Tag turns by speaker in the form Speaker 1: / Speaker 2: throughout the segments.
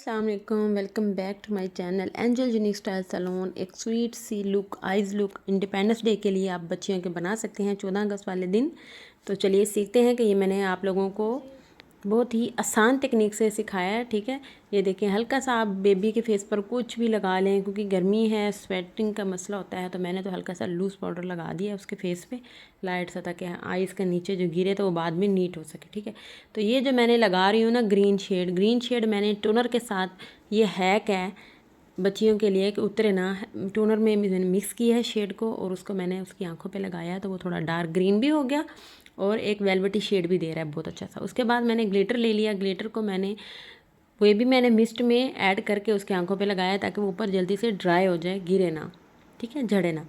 Speaker 1: अस्सलाम वालेकुम, welcome back to my channel Angel Unique Style Salon. एक स्वीट सी look, eyes look Independence Day के लिए आप बच्चियों के बना सकते हैं 14 अगस्त वाले दिन। तो चलिए सीखते हैं कि ये मैंने आप लोगों को बहुत ही आसान टेक्निक से सिखाया है। ठीक है, ये देखें, हल्का सा आप बेबी के फेस पर कुछ भी लगा लें क्योंकि गर्मी है, स्वेटिंग का मसला होता है। तो मैंने तो हल्का सा लूज़ पाउडर लगा दिया उसके फेस पे लाइट सा, ताकि आइज़ का नीचे जो गिरे तो वो बाद में नीट हो सके। ठीक है, तो ये जो मैंने लगा रही हूँ ना ग्रीन शेड मैंने टोनर के साथ, ये हैक है बच्चियों के लिए कि उतरे ना। टोनर में मैंने मिक्स किया है शेड को और उसको मैंने उसकी आंखों पे लगाया तो वो थोड़ा डार्क ग्रीन भी हो गया और एक वेलवेटी शेड भी दे रहा है बहुत अच्छा सा। उसके बाद मैंने ग्लिटर ले लिया, ग्लिटर को मैंने मिस्ट में ऐड करके उसकी आंखों पे लगाया ताकि वो ऊपर जल्दी से ड्राई हो जाए, गिरे ना, ठीक है, झड़े ना।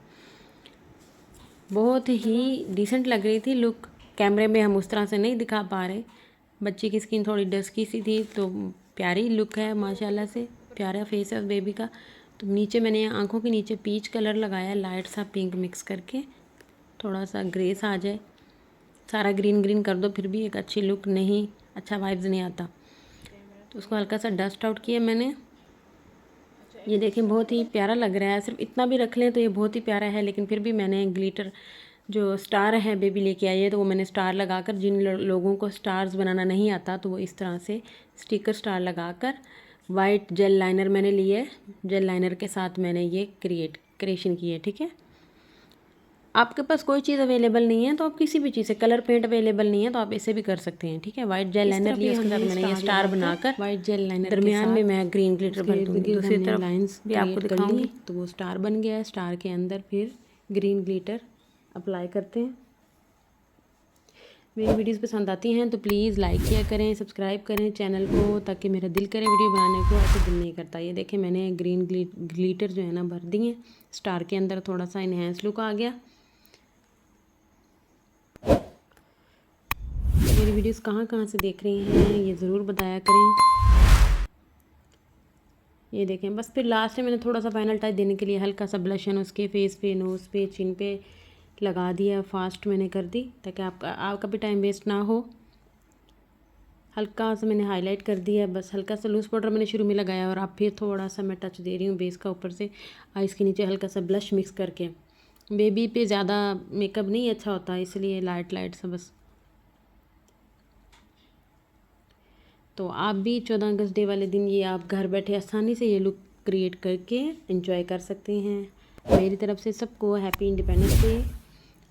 Speaker 1: बहुत ही डिसेंट लग रही थी लुक। कैमरे में हम उस तरह से नहीं दिखा पा रहे, बच्ची की स्किन थोड़ी डस्की सी थी, तो प्यारी लुक है माशाल्लाह से, प्यारा फेस है बेबी का। तो नीचे मैंने आंखों के नीचे पीच कलर लगाया, लाइट सा पिंक मिक्स करके, थोड़ा सा ग्रे सा आ जाए। सारा ग्रीन ग्रीन कर दो फिर भी एक अच्छी लुक नहीं, अच्छा वाइब्स नहीं आता। तो उसको हल्का सा डस्ट आउट किया मैंने। ये देखें बहुत ही प्यारा लग रहा है, सिर्फ इतना भी रख लें तो ये बहुत ही प्यारा है। लेकिन फिर भी मैंने ग्लिटर जो स्टार है बेबी लेके आई है, तो वो मैंने स्टार लगाकर, जिन लोगों को स्टार्स बनाना नहीं आता तो वो इस तरह से स्टिकर स्टार लगाकर, वाइट जेल लाइनर मैंने लिए, जेल लाइनर के साथ मैंने ये क्रिएशन की है। ठीक है, आपके पास कोई चीज़ अवेलेबल नहीं है तो आप किसी भी चीज़ से, कलर पेंट अवेलेबल नहीं है तो आप इसे भी कर सकते हैं। ठीक है, वाइट जेल लाइनर लिया, उसके साथ मैंने ये स्टार बनाकर वाइट जेल लाइनर दरमियान में मैं ग्रीन ग्लिटर भर दूँगी। दूसरी तरफ लाइंस भी आपको दिखाऊंगी। तो वो स्टार बन गया है, स्टार के अंदर फिर ग्रीन ग्लिटर अप्लाई करते हैं। मेरी वीडियोस पसंद आती हैं तो प्लीज़ लाइक किया करें, सब्सक्राइब करें चैनल को, ताकि मेरा दिल करे वीडियो बनाने को, ऐसे दिल नहीं करता। ये देखें मैंने ग्रीन ग्लिटर जो है ना भर दिए स्टार के अंदर, थोड़ा सा इन्हेंस लुक आ गया। मेरी वीडियोस कहाँ कहाँ से देख रही हैं ये ज़रूर बताया करें। ये देखें, बस फिर लास्ट में मैंने थोड़ा सा फाइनल टच देने के लिए हल्का सा ब्लशन उसके फेस पे, नोज़ पे, चिन पे लगा दिया। फास्ट मैंने कर दी ताकि आपका भी टाइम वेस्ट ना हो। हल्का सा मैंने हाईलाइट कर दिया, बस हल्का सा लूज़ पाउडर मैंने शुरू में लगाया और अब फिर थोड़ा सा मैं टच दे रही हूँ बेस का ऊपर से, आइज़ के नीचे हल्का सा ब्लश मिक्स करके। बेबी पे ज़्यादा मेकअप नहीं अच्छा होता, इसलिए लाइट लाइट सा बस। तो आप भी 14 अगस्त डे वाले दिन ये आप घर बैठे आसानी से ये लुक क्रिएट करके एंजॉय कर सकते हैं। मेरी तरफ से सबको हैप्पी इंडिपेंडेंस डे।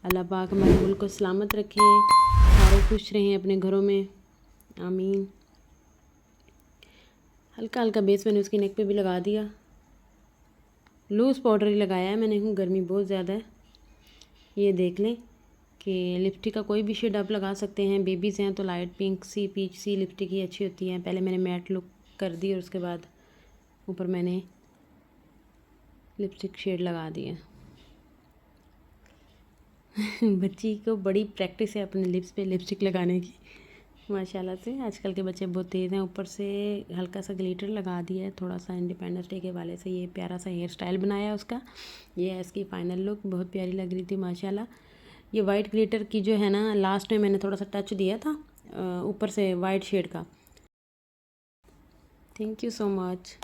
Speaker 1: अल्लाह पाक हमारे मुल्क को सलामत रखे, सारे खुश रहें अपने घरों में, आमीन। हल्का हल्का बेस मैंने उसकी नेक पे भी लगा दिया। लूज़ पाउडर ही लगाया है मैंने, गर्मी बहुत ज़्यादा है। ये देख लें कि लिपस्टिक का कोई भी शेड आप लगा सकते हैं। बेबीज़ हैं तो लाइट पिंक सी, पीच सी लिपस्टिक ही अच्छी होती है। पहले मैंने मैट लुक कर दी और उसके बाद ऊपर मैंने लिपस्टिक शेड लगा दिया। बच्ची को बड़ी प्रैक्टिस है अपने लिप्स पे लिपस्टिक लगाने की, माशाल्लाह से। आजकल के बच्चे बहुत तेज़ हैं। ऊपर से हल्का सा ग्लिटर लगा दिया है, थोड़ा सा इंडिपेंडेंस डे के वाले से ये प्यारा सा हेयर स्टाइल बनाया उसका। ये है इसकी फ़ाइनल लुक, बहुत प्यारी लग रही थी माशाल्लाह। ये वाइट ग्लिटर की जो है ना, लास्ट में मैंने थोड़ा सा टच दिया था ऊपर से वाइट शेड का। Thank you so much.